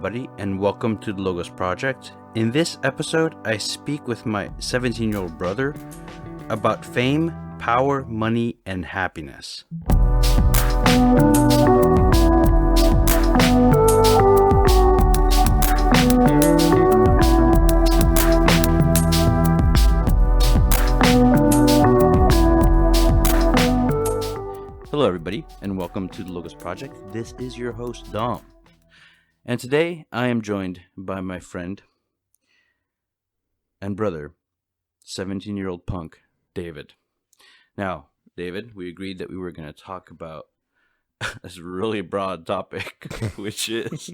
everybody, and welcome to the Logos Project. In this episode, I speak with my 17-year-old brother about fame, power, money, and happiness. Hello, everybody, and welcome to the Logos Project. This is your host, Dom. And today, I am joined by my friend and brother, 17-year-old punk, David. Now, David, we agreed that we were going to talk about this really broad topic, which is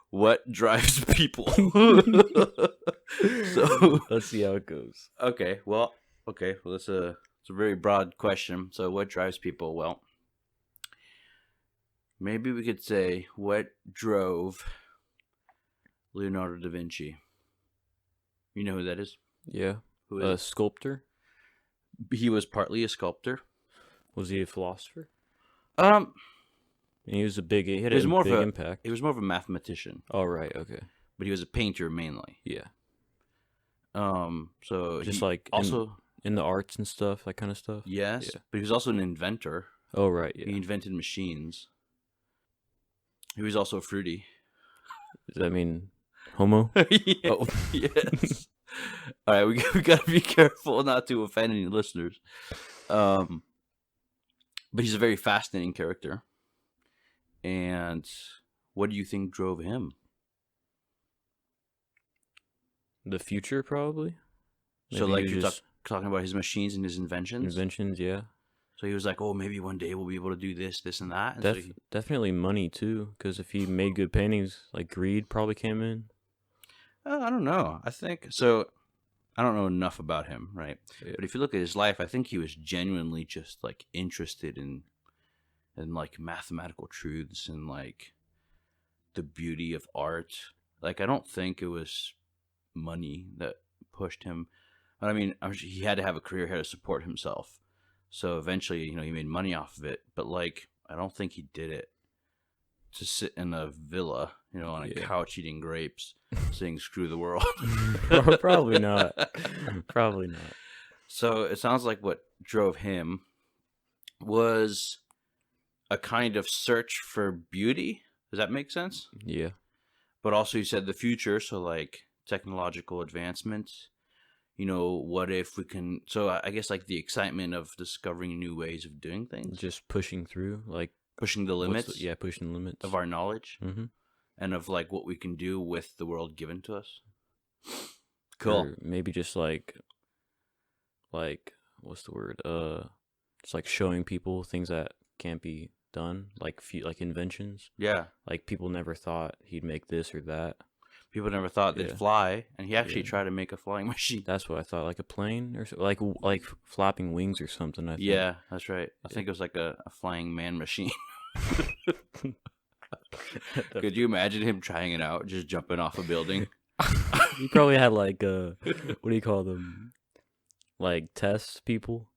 what drives people. So let's see how it goes. Okay, well, it's a very broad question. So what drives people? Well, maybe we could say what drove Leonardo da Vinci. You know who that is? Yeah. Who is a sculptor? He was partly a sculptor. Was he a philosopher? He was a big. He had a big impact. He was more of a mathematician. Oh, right. Okay. But he was a painter mainly. Yeah. So just also in the arts and stuff, that kind of stuff. Yes. Yeah. But he was also an inventor. Oh, right. Yeah. He invented machines. He was also fruity. Does that mean homo? Yeah. Oh. Yes. All right, we got to be careful not to offend any listeners. But he's a very fascinating character. And what do you think drove him? The future, probably. So, like, you're talking about his machines and his inventions? Inventions, yeah. So he was like, oh, maybe one day we'll be able to do this, this, and that. And definitely money, too, because if he made good paintings, like, greed probably came in. I don't know. I think, so I don't know enough about him, right? Yeah. But if you look at his life, I think he was genuinely just, like, interested in like, mathematical truths and, like, the beauty of art. Like, I don't think it was money that pushed him. But, I mean, he had to have a career, he had to support himself. So eventually, he made money off of it. But, like, I don't think he did it to sit in a villa, on a couch eating grapes, saying "screw the world." Probably not. Probably not. So it sounds like what drove him was a kind of search for beauty. Does that make sense? Yeah. But also, you said the future, so like technological advancements. What if we can? So I guess like the excitement of discovering new ways of doing things, just pushing through, like. Pushing the limits. Pushing the limits of our knowledge, mm-hmm. and of like what we can do with the world given to us. Cool. Or maybe just like what's the word? Just like showing people things that can't be done, like inventions. Yeah. Like people never thought he'd make this or that. People never thought they'd fly, and he actually tried to make a flying machine. That's what I thought, like a plane or so, like flapping wings or something. I think. Yeah, that's right. I think it was like a flying man machine. Could you imagine him trying it out, just jumping off a building? He probably had like what do you call them? Like test people.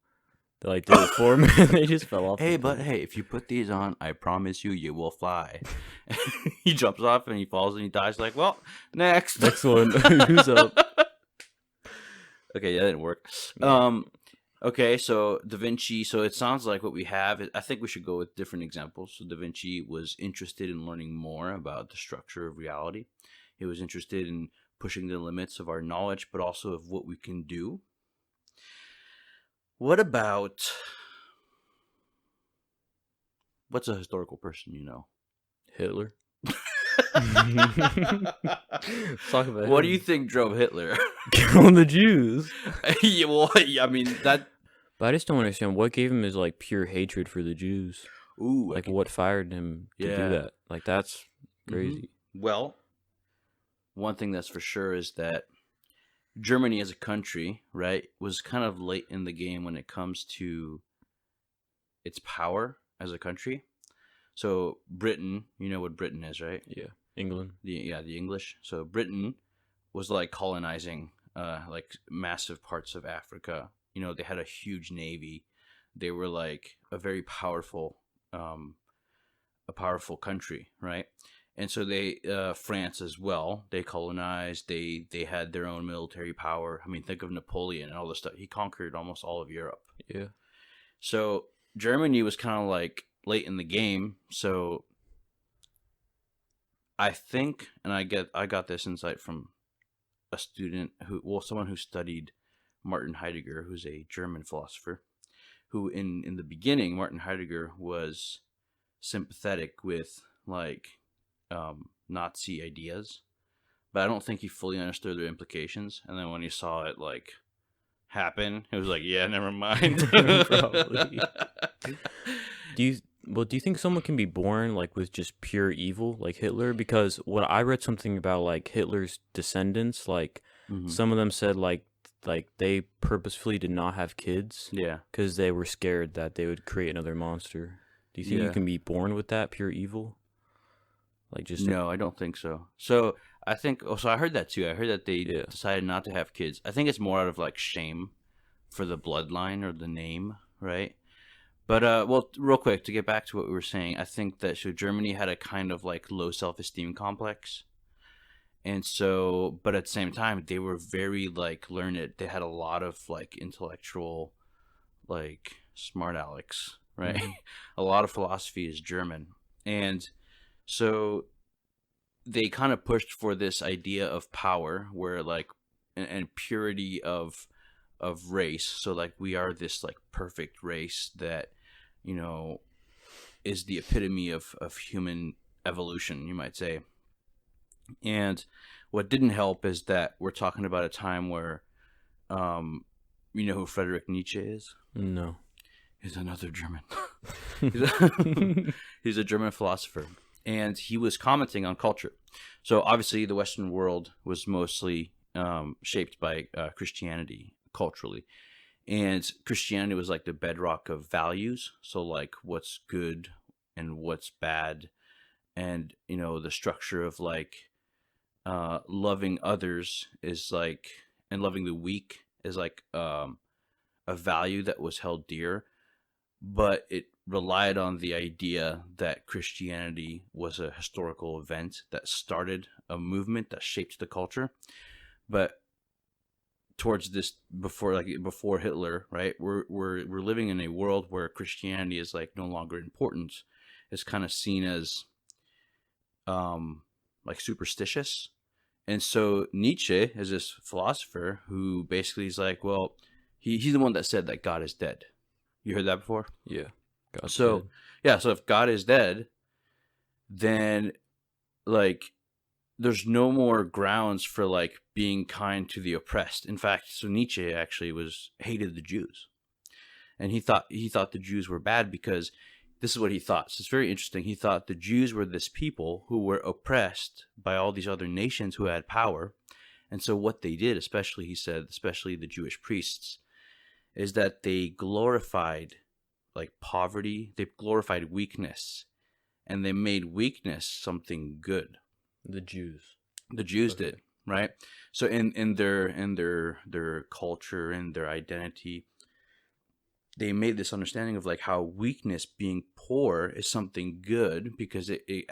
They like did it for him, and they just fell off. Hey, if you put these on, I promise you will fly. He jumps off and he falls and he dies. Like, well, next one. Who's up? Okay, that didn't work. Yeah. Okay, so Da Vinci. So it sounds like what we have. I think we should go with different examples. So Da Vinci was interested in learning more about the structure of reality. He was interested in pushing the limits of our knowledge, but also of what we can do. What about, what's a historical person you know? Hitler. Let's talk about what do you think drove Hitler? Killing the Jews. Yeah, well, I mean, that... But I just don't understand what gave him his, like, pure hatred for the Jews. Ooh. Like, what fired him to do that? Like, that's crazy. Mm-hmm. Well, one thing that's for sure is that Germany as a country, right, was kind of late in the game when it comes to its power as a country. So Britain, you know what Britain is, right? Yeah, England. The English. So Britain was like colonizing like massive parts of Africa. They had a huge navy. They were like a very powerful country, right? And so they France as well. They colonized. They had their own military power. I mean, think of Napoleon and all this stuff. He conquered almost all of Europe. Yeah. So Germany was kind of like late in the game. So I think, and I got this insight from a student someone who studied Martin Heidegger, who's a German philosopher, who in the beginning, Martin Heidegger was sympathetic with like Nazi ideas, but I don't think he fully understood their implications. And then when he saw it like happen, he was like, "Yeah, never mind." Probably. Do you think someone can be born like with just pure evil like Hitler? Because when I read something about like Hitler's descendants, like some of them said like they purposefully did not have kids. Yeah, because they were scared that they would create another monster. Do you think you can be born with that pure evil? Like just no, I don't think so. So I think so I heard that too. I heard that they decided not to have kids. I think it's more out of like shame for the bloodline or the name, right? But well, real quick to get back to what we were saying, I think that so Germany had a kind of like low self-esteem complex, and so but at the same time they were very like learned. They had a lot of like intellectual, like smart Alex, right? A lot of philosophy is German, and so they kind of pushed for this idea of power, where like and purity of race. So like we are this like perfect race that is the epitome of human evolution, you might say. And what didn't help is that we're talking about a time where you know who Frederick Nietzsche is? No. He's another German. He's a German philosopher, and he was commenting on culture. So obviously the Western world was mostly shaped by Christianity culturally. And Christianity was like the bedrock of values. So like what's good and what's bad. And, the structure of like loving others is like, and loving the weak is like a value that was held dear. But it relied on the idea that Christianity was a historical event that started a movement that shaped the culture. But towards this before Hitler, right? We're living in a world where Christianity is like no longer important. It's kind of seen as like superstitious. And so Nietzsche is this philosopher who basically is like, well, he's the one that said that God is dead. You heard that before? Yeah. God's dead. Yeah, so if God is dead, then like there's no more grounds for like being kind to the oppressed. In fact, so Nietzsche actually hated the Jews, and he thought the Jews were bad because this is what he thought. So it's very interesting. He thought the Jews were this people who were oppressed by all these other nations who had power, and so what they did, especially the Jewish priests, is that they glorified like poverty. They glorified weakness, and they made weakness something good. The Jews did, right? So in their culture and their identity, they made this understanding of like how weakness, being poor, is something good because it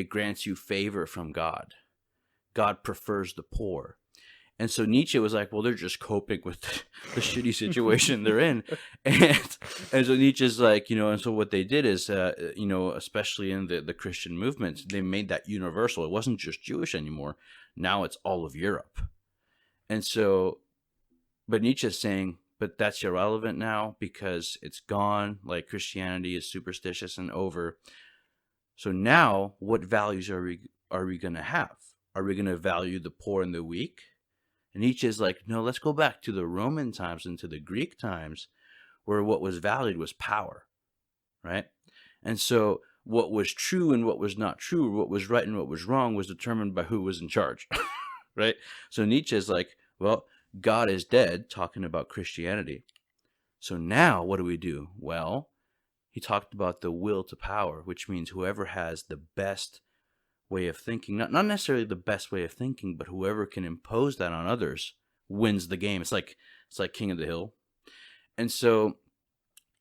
grants you favor from God. God prefers the poor. And so Nietzsche was like, well, they're just coping with the shitty situation they're in. And so Nietzsche's like, and so what they did is, especially in the Christian movement, they made that universal. It wasn't just Jewish anymore. Now it's all of Europe. And so, but Nietzsche's saying, but that's irrelevant now because it's gone. Like Christianity is superstitious and over. So now what values are we going to have? Are we going to value the poor and the weak? And Nietzsche's like, no, let's go back to the Roman times and to the Greek times where what was valued was power, right? And so what was true and what was not true, what was right and what was wrong was determined by who was in charge, right? So Nietzsche's like, well, God is dead, talking about Christianity. So now what do? Well, he talked about the will to power, which means whoever has the best way of thinking, not necessarily the best way of thinking, but whoever can impose that on others wins the game. It's like King of the Hill. And so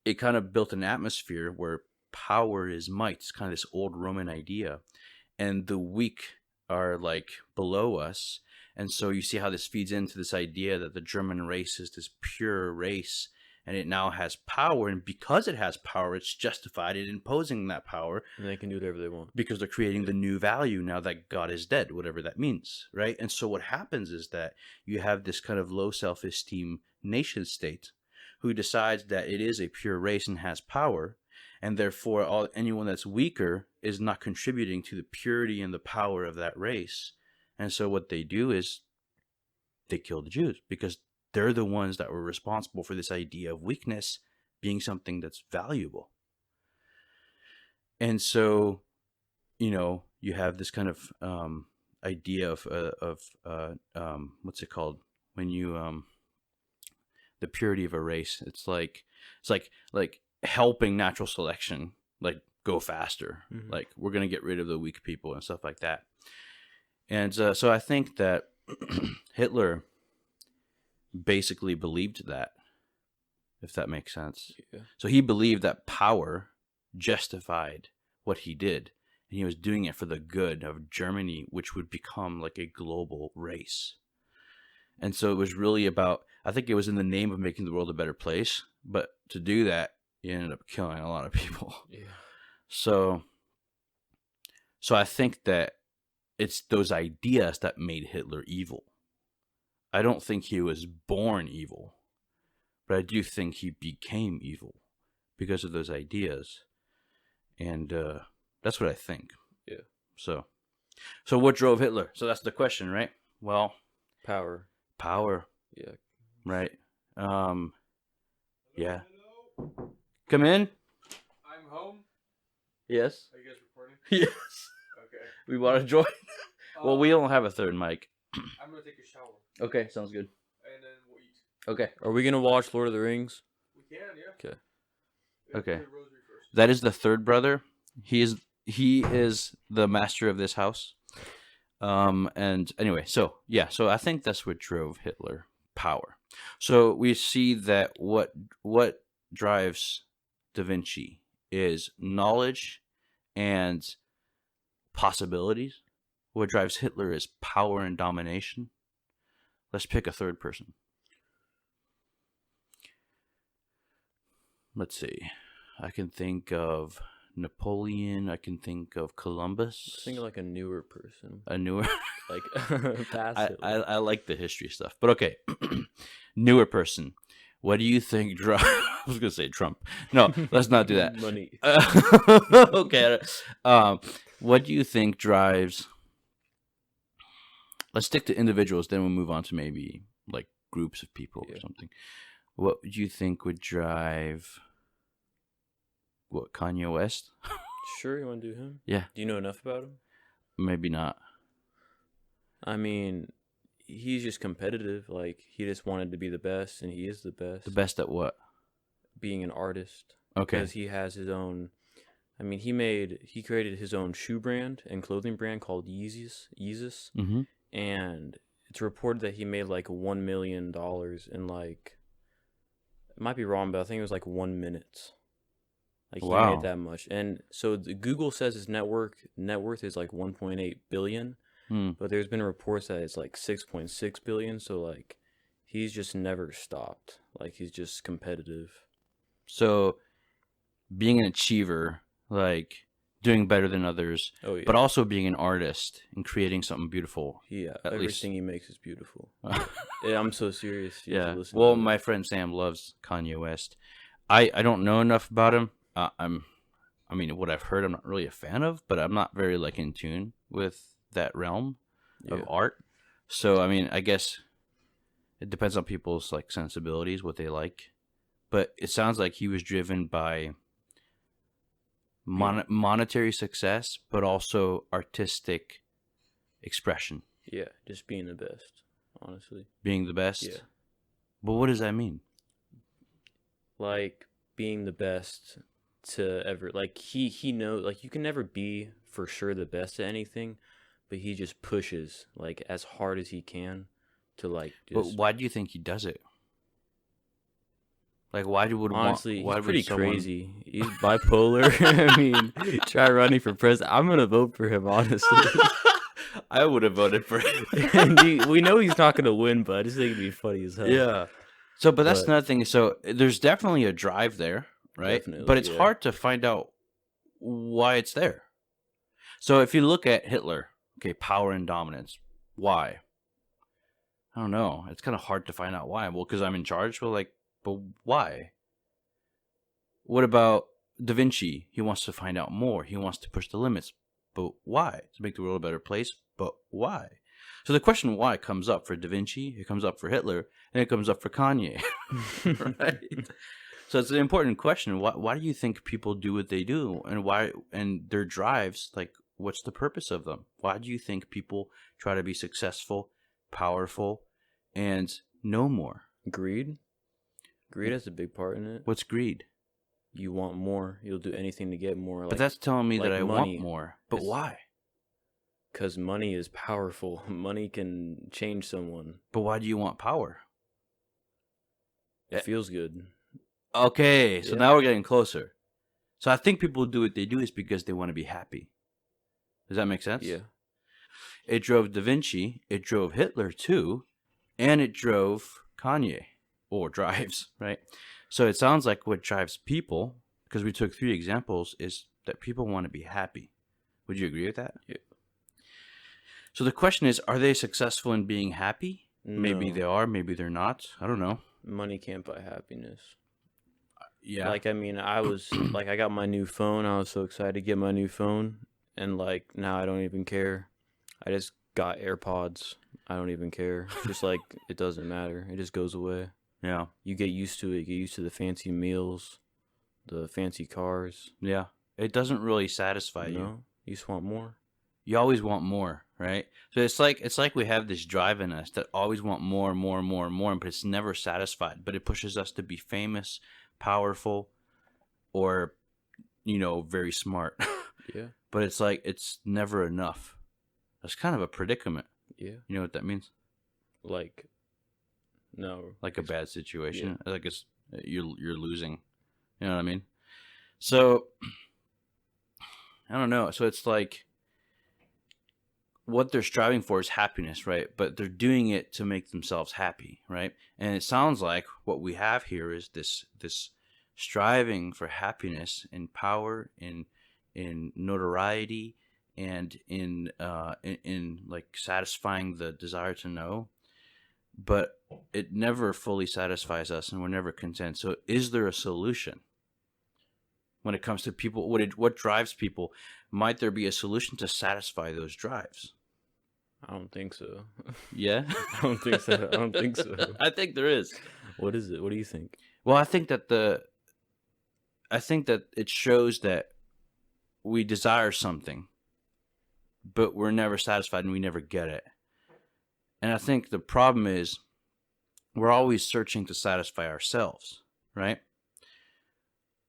it kind of built an atmosphere where power is might. It's kind of this old Roman idea. and the weak are like below us. And so you see how this feeds into this idea that the German race is this pure race, and it now has power, and because it has power, it's justified in imposing that power. And they can do whatever they want. Because they're creating the new value now that God is dead, whatever that means, right? And so what happens is that you have this kind of low self-esteem nation state who decides that it is a pure race and has power, and therefore anyone that's weaker is not contributing to the purity and the power of that race. And so what they do is they kill the Jews because they're the ones that were responsible for this idea of weakness being something that's valuable. And so, you have this kind of idea of what's it called when you the purity of a race. It's like helping natural selection like go faster. Mm-hmm. Like we're gonna get rid of the weak people and stuff like that. And so I think that Hitler basically believed that, if that makes sense. Yeah. So he believed that power justified what he did, and he was doing it for the good of Germany, which would become like a global race. And so it was really about, I think it was in the name of making the world a better place, but to do that, you ended up killing a lot of people. Yeah. So I think that it's those ideas that made Hitler evil. I don't think he was born evil, but I do think he became evil because of those ideas. And that's what I think. Yeah. So what drove Hitler? So that's the question, right? Well, Power. Yeah. Right. Yeah. Hello? Come in. I'm home. Yes. Are you guys recording? Yes. Okay. We want to join. Well, we don't have a third mic. I'm gonna take a shower Okay, sounds good. and then we'll eat. Okay. Are we gonna watch Lord of the Rings? We can, yeah. Okay. We have to Okay. do the rosary first. That is the third brother. He is the master of this house. And anyway, so I think that's what drove Hitler, power. So we see that what drives Da Vinci is knowledge and possibilities. What drives Hitler is power and domination. Let's pick a third person. Let's see. I can think of Napoleon. I can think of Columbus. Think of like a newer person. A newer. Like past Hitler. I like the history stuff, but okay. Newer person. What do you think? I was gonna say Trump. No, let's not do that. Money. Okay. What do you think drives? Let's stick to individuals, then we'll move on to maybe like groups of people or something. What would you think would drive? What, Kanye West? Sure, you want to do him? Yeah. Do you know enough about him? Maybe not. I mean, he's just competitive. Like, he just wanted to be the best, and he is the best. The best at what? Being an artist. Okay. Because he has his own. I mean, he created his own shoe brand and clothing brand called Yeezus. Mm-hmm. And it's reported that he made like $1 million in like, it might be wrong, but I think it was like 1 minute. Like he Wow. made that much. And so Google says his net worth is like 1.8 billion, but there's been reports that it's like 6.6 billion. So like he's just never stopped. Like he's just competitive. So being an achiever, like doing better than others, Oh yeah. but also being an artist and creating something beautiful. Yeah, at everything he makes is beautiful. Yeah, I'm so serious. You have Yeah. to listen Well, to it. my friend Sam loves Kanye West. I don't know enough about him. I mean, what I've heard, I'm not really a fan of, but I'm not very like in tune with that realm of art. So, I mean, I guess it depends on people's like sensibilities, what they like. But it sounds like he was driven by monetary success, but also artistic expression. Yeah, just being the best, honestly. Being the best. Yeah. But what does that mean? Like being the best to ever, like he knows, like you can never be for sure the best at anything, but he just pushes like as hard as he can to like just. But why do you think he does it? Like, why would Honestly, why he's pretty would someone... crazy. He's bipolar. I mean, try running for president. I'm gonna vote for him, honestly. I would have voted for him. And we know he's not gonna win, but I just think it'd be funny as hell. Yeah. So, but that's But- another thing. So, there's definitely a drive there, right? Definitely, But it's yeah. hard to find out why it's there. So, if you look at Hitler, okay, power and dominance, why? I don't know. It's kind of hard to find out why. Well, because I'm in charge. Well, like, but why? What about Da Vinci? He wants to find out more. He wants to push the limits. But why? To make the world a better place. But why? So the question why comes up for Da Vinci, it comes up for Hitler, and it comes up for Kanye. Right? So it's an important question. Why do you think people do what they do? And why, and their drives, like, what's the purpose of them? Why do you think people try to be successful, powerful, and know more? Greed. Greed has a big part in it. What's greed? You want more. You'll do anything to get more. But that's telling me that like I money. want more. But It's- why? Because money is powerful. Money can change someone. But why do you want power? It feels good. Okay, so Yeah. now we're getting closer. So I think people do what they do is because they want to be happy. Does that make sense? Yeah. It drove Da Vinci, it drove Hitler too, and it drove Kanye, or drives, right? So it sounds like what drives people, because we took 3 examples, is that people want to be happy. Would you agree with that? Yeah. So the question is, are they successful in being happy? Maybe No. they are, maybe they're not. I don't know. Money can't buy happiness. Yeah. Like, I mean, I was like, I got my new phone. I was so excited to get my new phone, and like now I don't even care. I just got AirPods. I don't even care. It's just like it doesn't matter. It just goes away. yeah. You get used to it. You get used to the fancy meals, the fancy cars. Yeah. It doesn't really satisfy you. No, you just want more. You always want more, right? So it's like we have this drive in us that always want more and more and more and more, but it's never satisfied. But it pushes us to be famous, powerful, or, very smart. Yeah, But it's like it's never enough. That's kind of a predicament. yeah. You know what that means? Like, no, Like a bad situation. Like it's you're losing. You know what I mean? So I don't know. So it's like what they're striving for is happiness, right? But they're doing it to make themselves happy, right? And it sounds like what we have here is this striving for happiness and power in notoriety and in like satisfying the desire to know, but it never fully satisfies us and we're never content. So is there a solution when it comes to people? What drives people? Might there be a solution to satisfy those drives? I don't think so. Yeah. I don't think so. I don't think so. I think there is. What is it? What do you think? Well, I think that it shows that we desire something, but we're never satisfied and we never get it. And I think the problem is we're always searching to satisfy ourselves, right?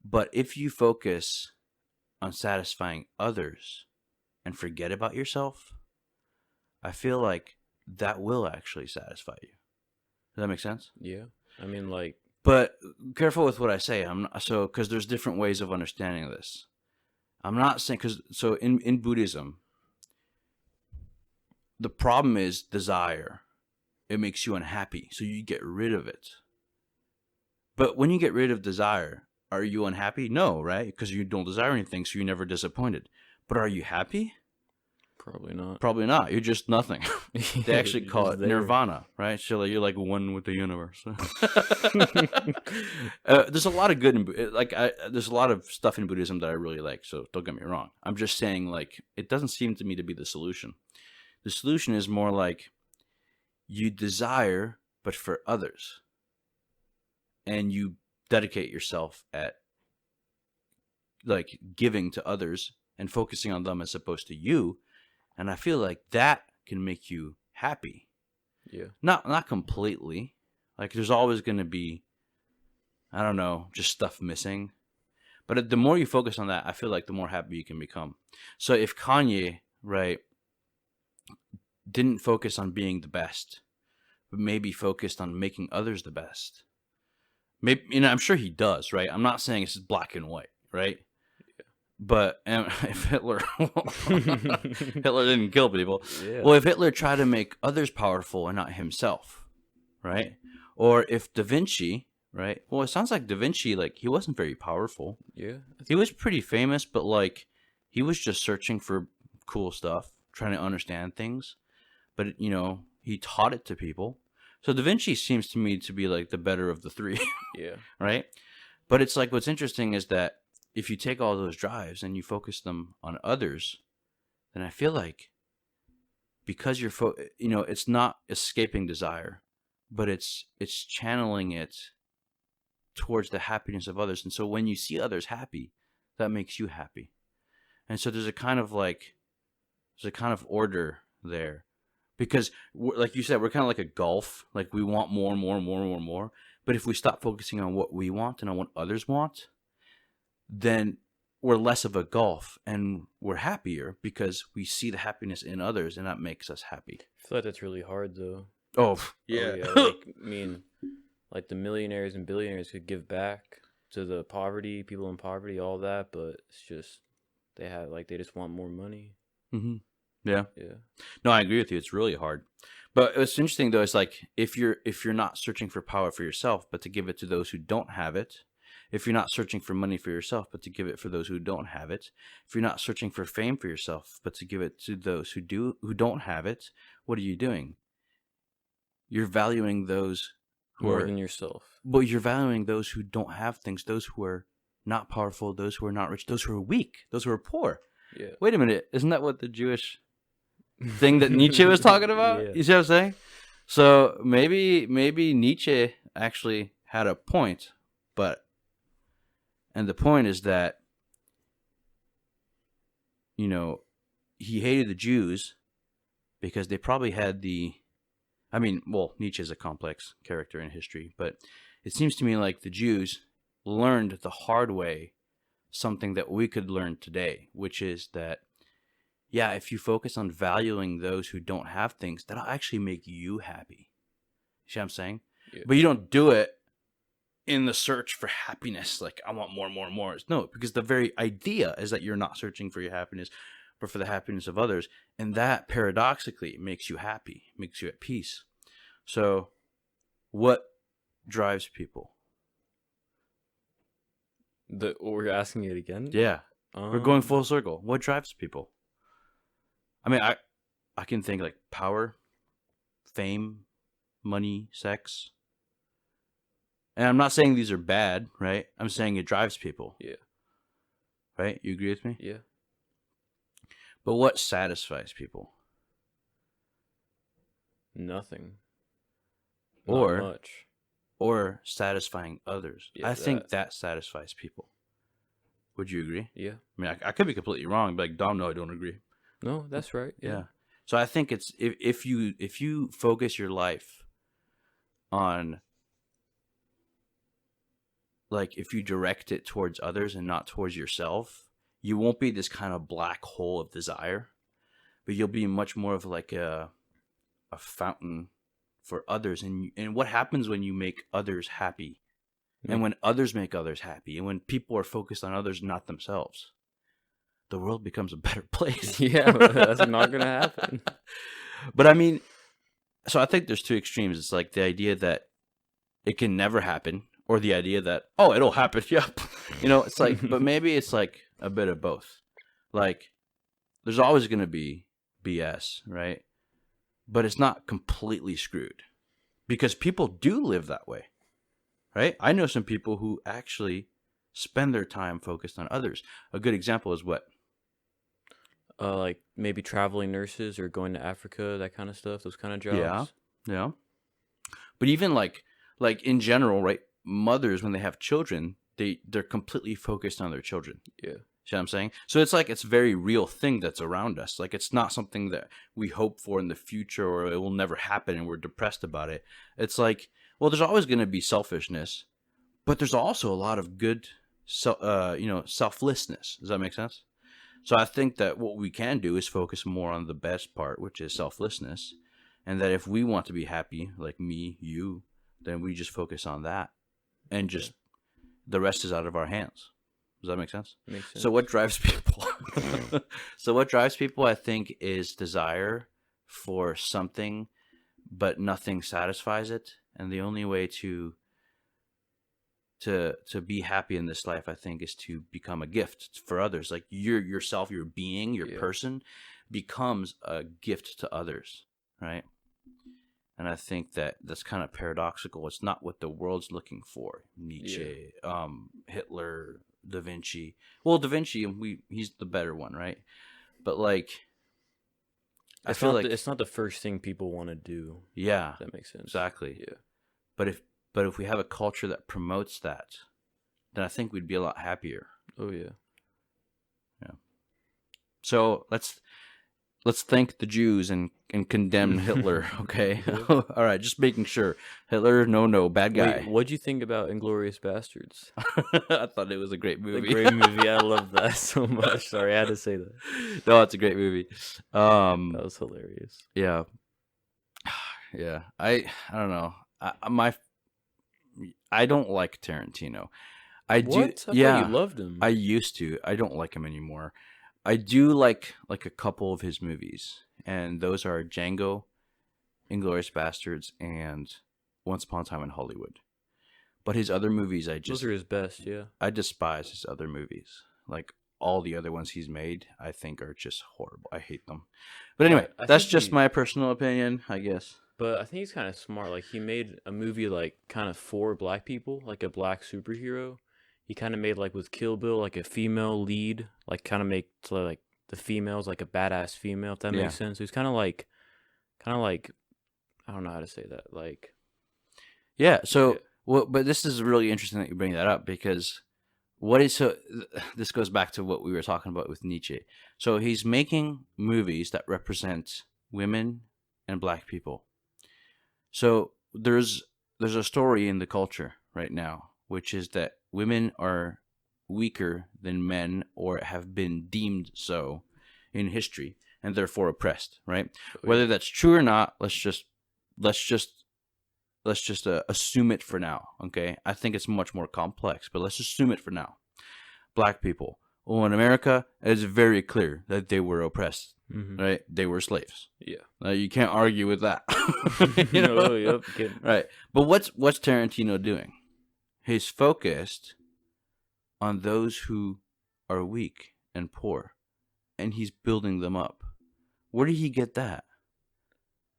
But if you focus on satisfying others and forget about yourself, I feel like that will actually satisfy you. Does that make sense? Yeah, I mean, like, But careful with what I say. Because there's different ways of understanding this. I'm not saying in Buddhism, the problem is desire. It makes you unhappy, so you get rid of it. But when you get rid of desire, are you unhappy? No, right? Because you don't desire anything, so you're never disappointed. But are you happy? probably not. Probably not. You're just nothing. They actually You're call just it there. nirvana, right? So you're like one with the universe. There's a lot of good there's a lot of stuff in Buddhism that I really like. So don't get me wrong. I'm just saying, like, it doesn't seem to me to be the solution. The solution is more like you desire, but for others, and you dedicate yourself at like giving to others and focusing on them as opposed to you. And I feel like that can make you happy. Yeah. Not completely. Like there's always going to be, I don't know, just stuff missing. But the more you focus on that, I feel like the more happy you can become. So if Kanye, right, didn't focus on being the best, but maybe focused on making others the best, Maybe, I'm sure he does, right? I'm not saying it's black and white, right? But if Hitler didn't kill people, Yeah. well, if Hitler tried to make others powerful and not himself, right? Or if Da Vinci, right? Well, it sounds like Da Vinci, like, he wasn't very powerful. Yeah. He was pretty famous, but like he was just searching for cool stuff, trying to understand things. But he taught it to people. So Da Vinci seems to me to be like the better of the three, Yeah. right? But it's like what's interesting is that if you take all those drives and you focus them on others, then I feel like because it's not escaping desire, but it's channeling it towards the happiness of others. And so when you see others happy, that makes you happy. And so there's a kind of order there, because like you said, we're kind of like a gulf. Like we want more and more and more and more and more. But if we stop focusing on what we want and on what others want, then we're less of a gulf and we're happier because we see the happiness in others, and that makes us happy. I feel like that's really hard though. Oh yeah. Like the millionaires and billionaires could give back to the people in poverty, all that, but it's just they just want more money. Mm-hmm. Yeah. Yeah. No, I agree with you. It's really hard. But what's interesting though is like if you're not searching for power for yourself, but to give it to those who don't have it. If you're not searching for money for yourself, but to give it for those who don't have it. If you're not searching for fame for yourself, but to give it to those who don't have it, what are you doing? You're valuing those more than yourself. But you're valuing those who don't have things, those who are not powerful, those who are not rich, those who are weak, those who are poor. Yeah. Wait a minute, isn't that what the Jewish thing that Nietzsche was talking about? Yeah. You see what I'm saying? So maybe Nietzsche actually had a point, and the point is that he hated the Jews because they probably had Nietzsche is a complex character in history, but it seems to me like the Jews learned the hard way something that we could learn today, which is that, yeah, if you focus on valuing those who don't have things, that'll actually make you happy. You see what I'm saying? Yeah. But you don't do it in the search for happiness. Like, I want more and more and more. No, because the very idea is that you're not searching for your happiness, but for the happiness of others. And that paradoxically makes you happy, makes you at peace. So what drives people? We're asking it again? Yeah. We're going full circle. What drives people? I mean, I can think like power, fame, money, sex. And I'm not saying these are bad, right? I'm saying it drives people. Yeah. Right? You agree with me? Yeah. But what satisfies people? Nothing. Or Not much. Or satisfying others. Yeah, I think that satisfies people. Would you agree? Yeah. I mean, I could be completely wrong, but like, Dom, no, I don't agree. No, that's right. Yeah. So I think it's if you focus your life on, like, if you direct it towards others and not towards yourself, you won't be this kind of black hole of desire, but you'll be much more of like a fountain for others. And what happens when you make others happy, and when others make others happy, and when people are focused on others, not themselves, the world becomes a better place. Yeah, that's not going to happen. But I mean, so I think there's two extremes. It's like the idea that it can never happen, or the idea that, oh, it'll happen. Yep. It's like, but maybe it's like a bit of both. Like, there's always going to be BS, right? But it's not completely screwed, because people do live that way, right? I know some people who actually spend their time focused on others. A good example is what? Like maybe traveling nurses or going to Africa, that kind of stuff, those kind of jobs. Yeah. But even like in general, right? Mothers, when they have children, they're completely focused on their children. Yeah. See what I'm saying? So it's like it's a very real thing that's around us. Like, it's not something that we hope for in the future, or it will never happen and we're depressed about it. It's like, well, there's always going to be selfishness, but there's also a lot of good, selflessness. Does that make sense? So I think that what we can do is focus more on the best part, which is selflessness. And that if we want to be happy, like me, you, then we just focus on that. and just the rest is out of our hands. Does that make sense? Makes sense. So what drives people? So what drives people, I think, is desire for something, but nothing satisfies it. And the only way to be happy in this life, I think, is to become a gift for others. Like yourself, your being, your person becomes a gift to others, right? And I think that's kind of paradoxical. It's not what the world's looking for. Nietzsche, Hitler, Da Vinci. Well, Da Vinci, he's the better one, right? But like, I feel like it's not the first thing people want to do. Yeah, If that makes sense. exactly. Yeah. But if we have a culture that promotes that, then I think we'd be a lot happier. Oh yeah. So let's thank the Jews and condemn Hitler, okay? All right, just making sure. Hitler, no, bad guy. Wait, what'd you think about Inglourious Bastards? I thought it was a great A movie. great movie. I love that so much. Sorry, I had to say that. No, it's a great movie. That was hilarious. Yeah. Yeah. I don't know. I don't like Tarantino. I do. What? I yeah. thought you loved him. I used to. I don't like him anymore. I do like a couple of his movies, and those are Django, Inglourious Bastards, and Once Upon a Time in Hollywood. But his other movies, Those are his best, yeah. I despise his other movies. Like all the other ones he's made, I think are just horrible. I hate them. But anyway, I that's think just my personal opinion, I guess. But I think he's kind of smart. Like, he made a movie, like, kind of for black people, like a black superhero. He kind of made, like, with Kill Bill, like a female lead, like, kind of make, so, like, the female's like a badass female, if that makes sense. He's kind of like, I don't know how to say that. Like, yeah. So, well, but this is really interesting that you bring that up because this goes back to what we were talking about with Nietzsche. So he's making movies that represent women and black people. So there's a story in the culture right now, which is that women are weaker than men or have been deemed so in history and therefore oppressed, right? Whether that's true or not, let's just assume it for now, okay? I think it's much more complex, but let's assume it for now. Black people. Well, in America, it's very clear that they were oppressed, right? They were slaves. yeah. You can't argue with that. You know? Yep. Right. But what's Tarantino doing? He's focused on those who are weak and poor, and he's building them up. Where did he get that?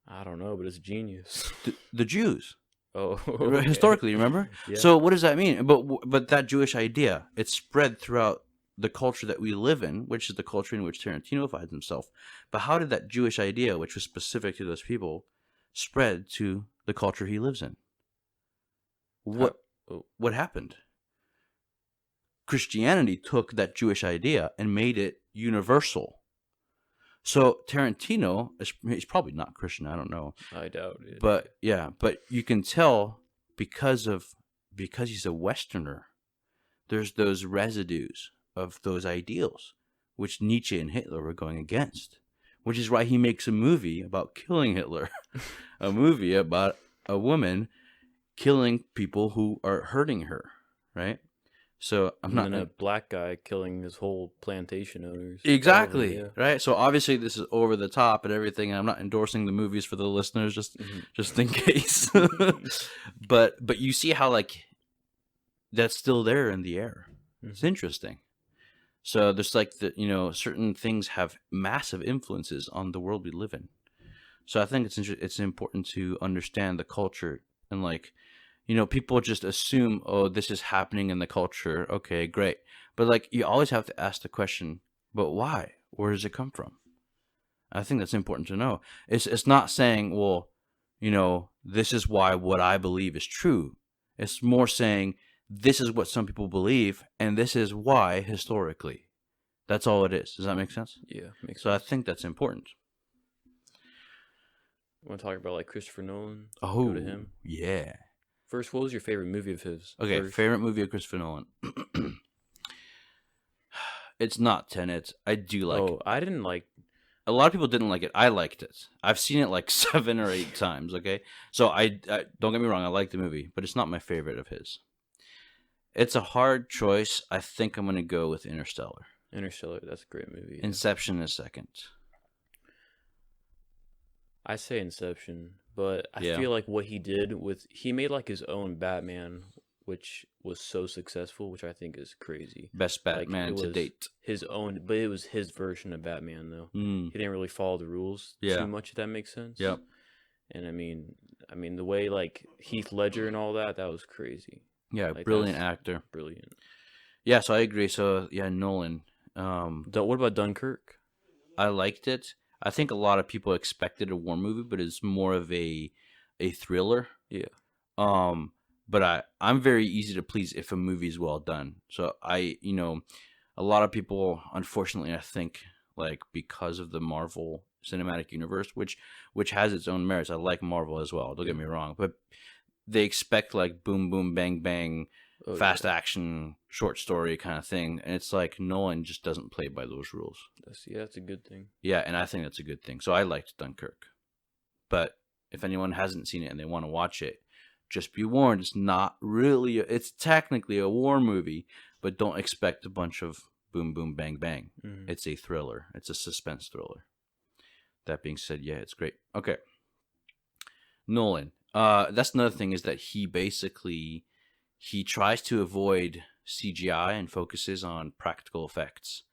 I don't know, but it's genius. The Jews. Oh, okay. Historically, remember? Yeah. So what does that mean? But that Jewish idea, it's spread throughout the culture that we live in, which is the culture in which Tarantino finds himself. But how did that Jewish idea, which was specific to those people, spread to the culture he lives in? What happened? Christianity took that Jewish idea and made it universal. So Tarantino, he's probably not Christian, I don't know. I doubt it. But you can tell because he's a Westerner, there's those residues of those ideals, which Nietzsche and Hitler were going against, which is why he makes a movie about killing Hitler, a movie about a woman killing people who are hurting her, right? So I'm not a black guy killing his whole plantation owners. Exactly, Yeah. right? So obviously this is over the top and everything. And I'm not endorsing the movies for the listeners, just in case. But you see how like that's still there in the air. It's interesting. So there's like certain things have massive influences on the world we live in. So I think it's important to understand the culture and like. People just assume, oh, this is happening in the culture. Okay, great. But like, you always have to ask the question, but why? Where does it come from? I think that's important to know. It's not saying, well, this is why what I believe is true. It's more saying, this is what some people believe, and this is why historically. That's all it is. Does that make sense? Yeah, makes sense. So I think that's important. Want to talk about like Christopher Nolan? Oh, Go to him. Yeah. First, what was your favorite movie of his? Okay, first? favorite movie of Christopher Nolan. It's not Tenet. I do like it. I didn't like. A lot of people didn't like it. I liked it. I've seen it like 7 or 8 times, okay? So I don't get me wrong, I like the movie, but it's not my favorite of his. It's a hard choice. I think I'm gonna go with Interstellar. Interstellar, that's a great movie. Yeah. Inception is second. I say Inception, but I Yeah. feel like what he did with he made like his own Batman, which was so successful, which I think is crazy. Best Like, Batman it to was date. his own, but it was his version of Batman though. Mm. He didn't really follow the rules Yeah. too much, if that makes sense. Yep. And I mean the way like Heath Ledger and all that was crazy. Yeah, Like, brilliant that's actor. Brilliant. Yeah, so I agree. So yeah, Nolan. What about Dunkirk? I liked it. I think a lot of people expected a war movie, but it's more of a thriller. Yeah. But I'm very easy to please if a movie is well done. So a lot of people, unfortunately, I think, like, because of the Marvel Cinematic Universe, which has its own merits. I like Marvel as well. Don't get me wrong, but they expect like boom, boom, bang, bang, fast action, short story kind of thing, and it's like Nolan just doesn't play by those rules. That's a good thing. Yeah, and I think that's a good thing. So I liked Dunkirk, but if anyone hasn't seen it and they want to watch it, just be warned, it's not really. It's technically a war movie, but don't expect a bunch of boom, boom, bang, bang. Mm-hmm. It's a thriller. It's a suspense thriller. That being said, yeah, it's great. Okay, Nolan. That's another thing, is that he tries to avoid CGI and focuses on practical effects,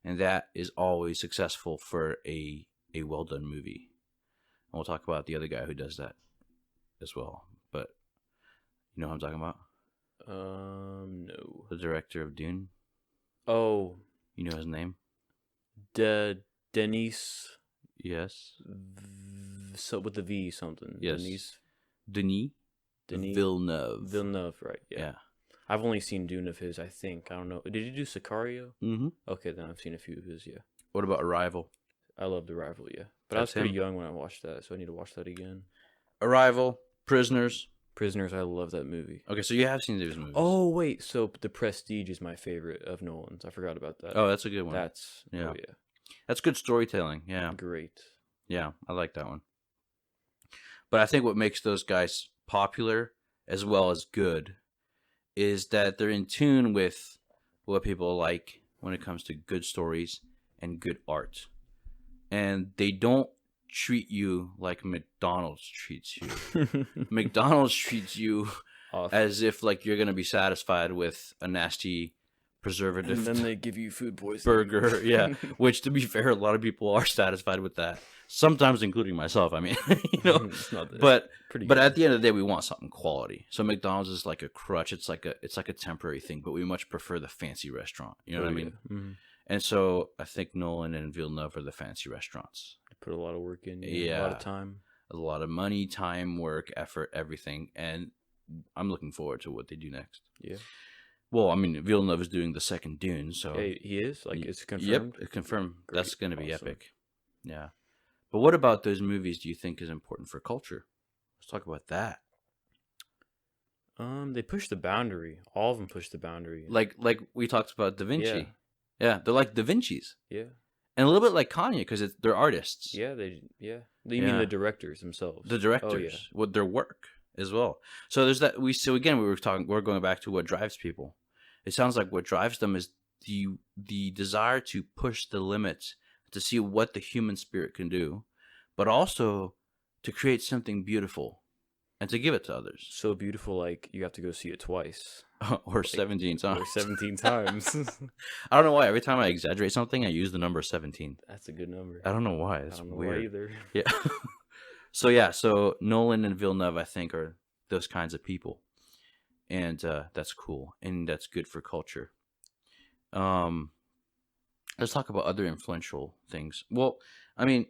and that is always successful for a well done movie. And we'll talk about the other guy who does that as well. But you know what I'm talking about? No. The director of Dune. Oh, You know his name? Denis. Yes. So with the V something. Yes. Denis Villeneuve. Right? Yeah. Yeah. I've only seen Dune of his. I think. I don't know. Did you do Sicario? Mm-hmm. Okay, then I've seen a few of his. Yeah. What about Arrival? I loved Arrival. Yeah, but I was That's pretty him. young when I watched that, so I need to watch that again. Arrival. Prisoners. Prisoners. I love that movie. Okay, so you have seen those movies. Oh wait, so The Prestige is my favorite of Nolan's. I forgot about that. Oh, that's a good one. That's yeah. Oh yeah, That's good storytelling. Yeah. great. Yeah, I like that one. But I think what makes those guys popular as well as good is that they're in tune with what people like when it comes to good stories and good art. And they don't treat you like McDonald's treats you. McDonald's treats you as if like you're going to be satisfied with a nasty preservative and then they give you food poisoning. burger. Yeah, which, to be fair, a lot of people are satisfied with that. Sometimes, including myself. I mean, It's not that but pretty but good. at the end of the day, we want something quality. So McDonald's is like a crutch. It's like a temporary thing. But we much prefer the fancy restaurant. You know what I mean? Yeah. Mhm. And so I think Nolan and Villeneuve are the fancy restaurants. They put a lot of work in. A lot Yeah. of time. A lot of money, time, work, effort, everything. And I'm looking forward to what they do next. Yeah. Well, I mean, Villeneuve is doing the second Dune, so Yeah, he is. Like, it's confirmed. Yep, it's confirmed. Great. That's going to be Awesome. epic. Yeah. But what about those movies do you think is important for culture? Let's talk about that. They push the boundary. All of them push the boundary. Like we talked about Da Vinci. Yeah. Yeah, they're like Da Vinci's. Yeah. And a little bit like Kanye, because they're artists. Yeah. You Yeah. mean the directors themselves? The directors, Oh, yeah. with their work as well. So there's that. We're going back to what drives people. It sounds like what drives them is the desire to push the limits, to see what the human spirit can do, but also to create something beautiful and to give it to others. So beautiful, like you have to go see it twice Or 17 times. or 17 times. I don't know why. Every time I exaggerate something, I use the number 17. That's a good number. I don't know why. I It's don't know weird. why either. Yeah. So Nolan and Villeneuve, I think, are those kinds of people. And that's cool. And that's good for culture. Let's talk about other influential things. Well, I mean,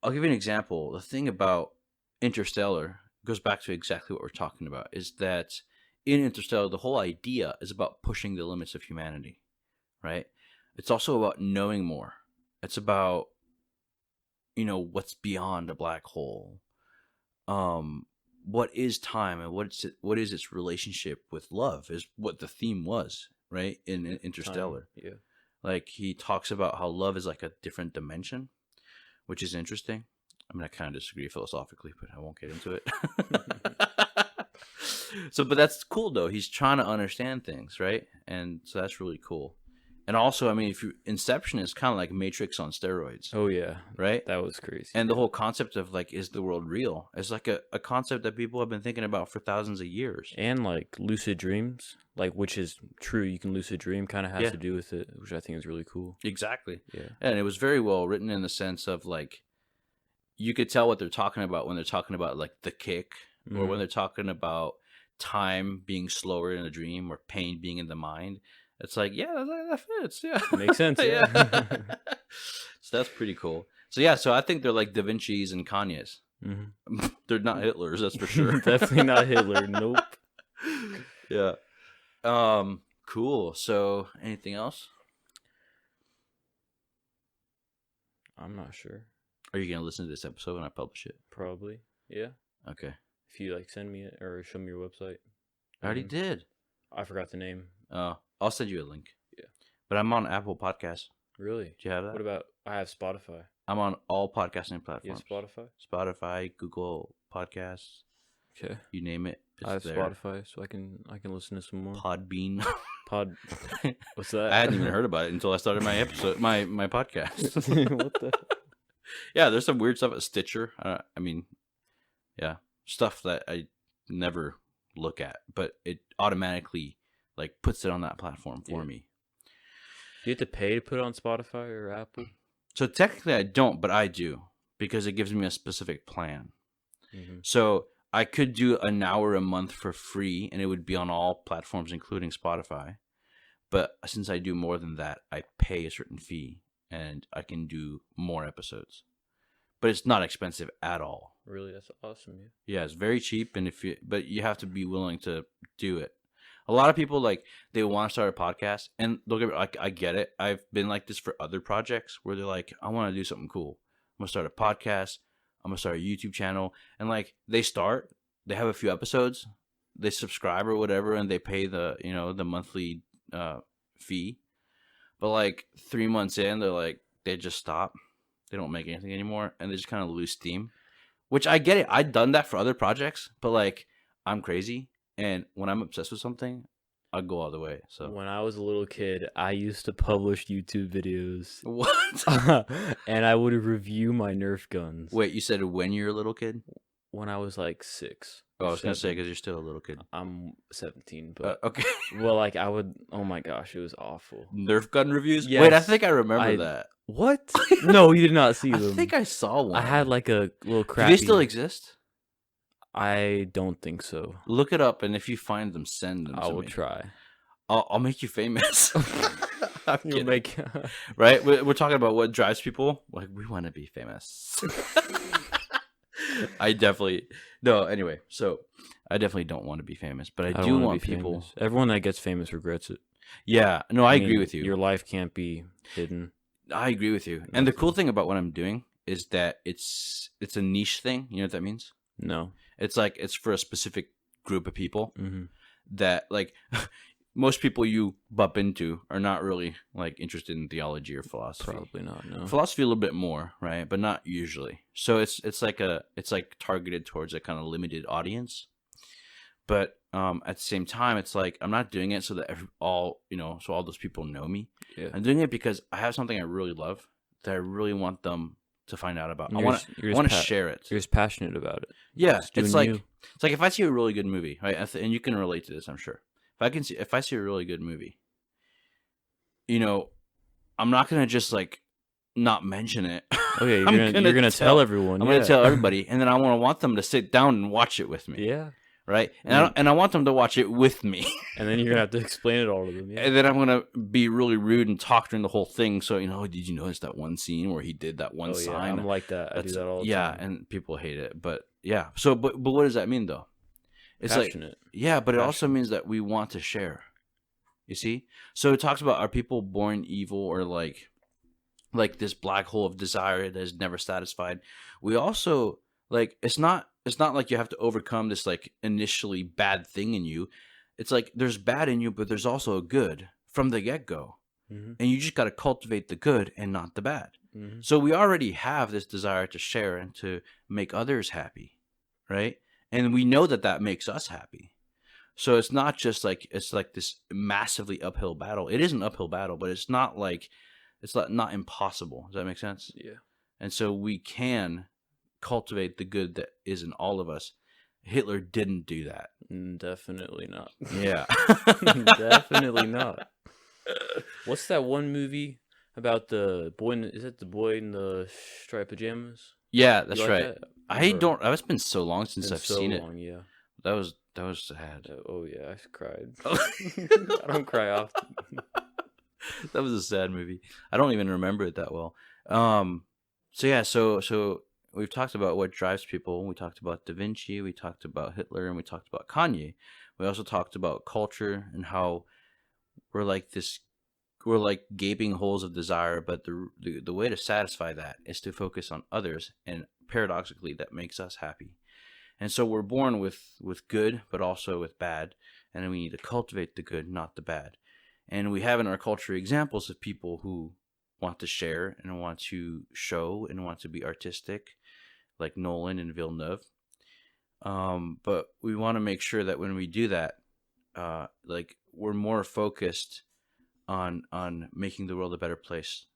I'll give you an example. The thing about Interstellar goes back to exactly what we're talking about, is that in Interstellar, the whole idea is about pushing the limits of humanity, right? It's also about knowing more. It's about, what's beyond a black hole. What is time and what is its relationship with love is what the theme was, right? In Interstellar. Time, yeah. Like, he talks about how love is like a different dimension, which is interesting. I mean, I kind of disagree philosophically, but I won't get into it. So, but that's cool though. He's trying to understand things, right? And so that's really cool. And also, I mean, if you Inception is kind of like Matrix on steroids, Oh yeah, right? that was crazy. And the whole concept of like, is the world real? It's like a concept that people have been thinking about for thousands of years. And like lucid dreams, like which is true. You can lucid dream, kind of has Yeah. to do with it, which I think is really cool. Exactly. Yeah. And it was very well written in the sense of like, you could tell what they're talking about when they're talking about like the kick, or when they're talking about time being slower in a dream or pain being in the mind. It's like, yeah, that fits. Yeah. Makes sense. Yeah. So that's pretty cool. So yeah, so I think they're like Da Vinci's and Kanye's. Mhm. They're not Hitler's, that's for sure. Definitely not Hitler. Nope. Yeah. Cool. So anything else? I'm not sure. Are you gonna listen to this episode when I publish it? Probably. Yeah. Okay. If you like send me it or show me your website. I already did. I forgot the name. I'll send you a link. Yeah. But I'm on Apple Podcasts. Really? Do you have that? What about I have Spotify. I'm on all podcasting You platforms. have Spotify? Spotify, Google Podcasts, Okay. you name it. It's I have there. Spotify, so I can listen to some more. Podbean. Pod. What's that? I hadn't even heard about it until I started my episode, my podcast. What the? Yeah, there's some weird stuff at Stitcher. I mean, yeah, stuff that I never look at, but it automatically like puts it on that platform for me. Do you have to pay to put it on Spotify or Apple? So technically, I don't, but I do because it gives me a specific plan. Mm-hmm. So I could do an hour a month for free, and it would be on all platforms, including Spotify. But since I do more than that, I pay a certain fee, and I can do more episodes. But it's not expensive at all. Really, that's awesome. Yeah. Yeah, it's very cheap, and but you have to be willing to do it. A lot of people like they want to start a podcast, and look at like I get it. I've been like this for other projects where they're like, I want to do something cool. I'm gonna start a podcast. I'm gonna start a YouTube channel, and like they have a few episodes, they subscribe or whatever, and they pay the the monthly fee. But like 3 months in, they just stop. They don't make anything anymore, and they just kind of lose steam. Which I get it. I've done that for other projects, but like I'm crazy. And when I'm obsessed with something, I'll go all the way. So When I was a little kid, I used to publish YouTube videos. what? And I would review my Nerf guns. Wait, you said when you're a little kid? When I was like 6. Oh, I was gonna say 7. because you're still a little kid. I'm 17, but Okay. well, like I would. Oh my gosh, it was awful. Nerf gun reviews. Yes. Wait, I think I remember that. What? No, you did not see I them. think I saw one. I had like a little Do crappy. they still exist? I don't think so. Look it up, and if you find them, send them I to will me. try. I'll make you famous. I'm You'll kidding. make. Right? We're talking about what drives people. Like, we want to be famous. I definitely... No, anyway. So, I definitely don't want to be famous. But I don't do wanna want be people... famous. Everyone that gets famous regrets it. Yeah. No, I agree mean, with you. Your life can't be hidden. I agree with you. And the cool thing about what I'm doing is that it's a niche thing. You know what that means? No. It's like it's for a specific group of people Mm-hmm. that like most people you bump into are not really like interested in theology or philosophy. Probably not. No. Philosophy a little bit more, right? But not usually. So it's like targeted towards a kind of limited audience. But at the same time, it's like I'm not doing it so that all those people know me. Yeah. I'm doing it because I have something I really love that I really want them to find out about. I You're want just to share it. You're just passionate about it. Yeah, Just doing it's like you. if I see a really good movie, right, and you can relate to this, I'm sure. If I see a really good movie, I'm not gonna just like not mention it. Oh yeah, I'm you're gonna tell everyone. I'm gonna tell everybody, and then I want them to sit down and watch it with me. Yeah. Right, and I want them to watch it with me. And then you're gonna have to explain it all to them. Yeah. And then I'm gonna be really rude and talk during the whole thing. So did you notice that one scene where he did that one Oh yeah, sign? I'm like that. I do that all the time. and people hate it. But yeah, so but what does that mean though? It's Passionate. like but it also means that we want to share. You see, so it talks about, are people born evil or like this black hole of desire that is never satisfied? We also like it's not like you have to overcome this like initially bad thing in you. It's like there's bad in you, but there's also a good from the get-go. Mm-hmm. And you just got to cultivate the good and not the bad. Mm-hmm. So we already have this desire to share and to make others happy, right? And we know that makes us happy. So it's not just like it's like this massively uphill battle. It is an uphill battle, but it's not like it's not impossible. Does that make sense? Yeah. And so we can cultivate the good that is in all of us. Hitler didn't do that. Definitely not. Yeah. Definitely not. What's that one movie about the boy? Is it the boy in the striped pajamas? Yeah, that's You like right. that? I Or- don't. It's been so long since Been I've so seen it. long, yeah. That was sad. Oh yeah, I cried. Oh. I don't cry often. That was a sad movie. I don't even remember it that well. So yeah, so we've talked about what drives people. We talked about Da Vinci. We talked about Hitler, and we talked about Kanye. We also talked about culture and how we're like gaping holes of desire, but the way to satisfy that is to focus on others, and paradoxically, that makes us happy. And so we're born with good, but also with bad, and we need to cultivate the good, not the bad. And we have in our culture examples of people who want to share and want to show and want to be artistic, like Nolan and Villeneuve. But we want to make sure that when we do that, like we're more focused on making the world a better place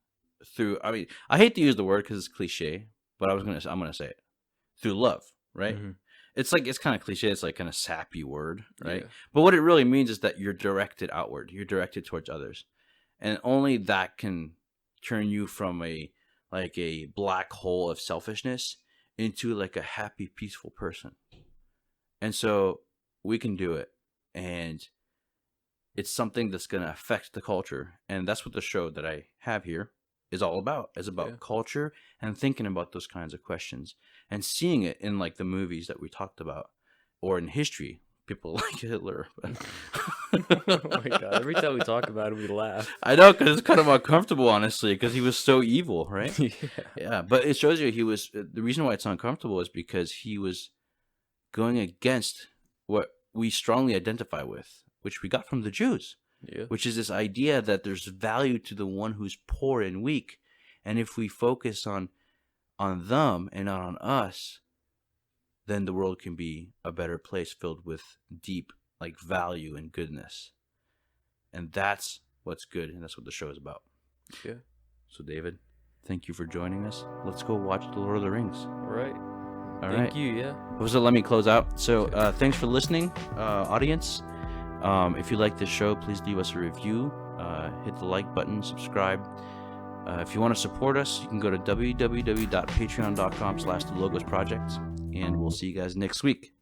through. I mean, I hate to use the word because it's cliche, but I'm gonna say it through love, right? Mm-hmm. It's kind of cliche. It's like kind of sappy word, right? Yeah. But what it really means is that you're directed outward. You're directed towards others, and only that can turn you from a black hole of selfishness into like a happy, peaceful person. And so we can do it, and it's something that's going to affect the culture, and that's what the show that I have here is all about. It's about culture and thinking about those kinds of questions and seeing it in like the movies that we talked about or in history. People like Hitler. Oh my god! Every time we talk about it, we laugh. I know, because it's kind of uncomfortable, honestly, because he was so evil, right? Yeah. Yeah, but it shows you the reason why it's uncomfortable is because he was going against what we strongly identify with, which we got from the Jews. Yeah. Which is this idea that there's value to the one who's poor and weak, and if we focus on them and not on us, then the world can be a better place filled with deep like value and goodness. And that's what's good, and that's what the show is about. Yeah. So David, thank you for joining us. Let's go watch The Lord of the Rings. All right. All Thank right. you. Yeah. So let me close out. So thanks for listening, audience. If you like this show, please leave us a review. Hit the like button, subscribe. If you want to support us, you can go to www.patreon.com/thelogosproject, and we'll see you guys next week.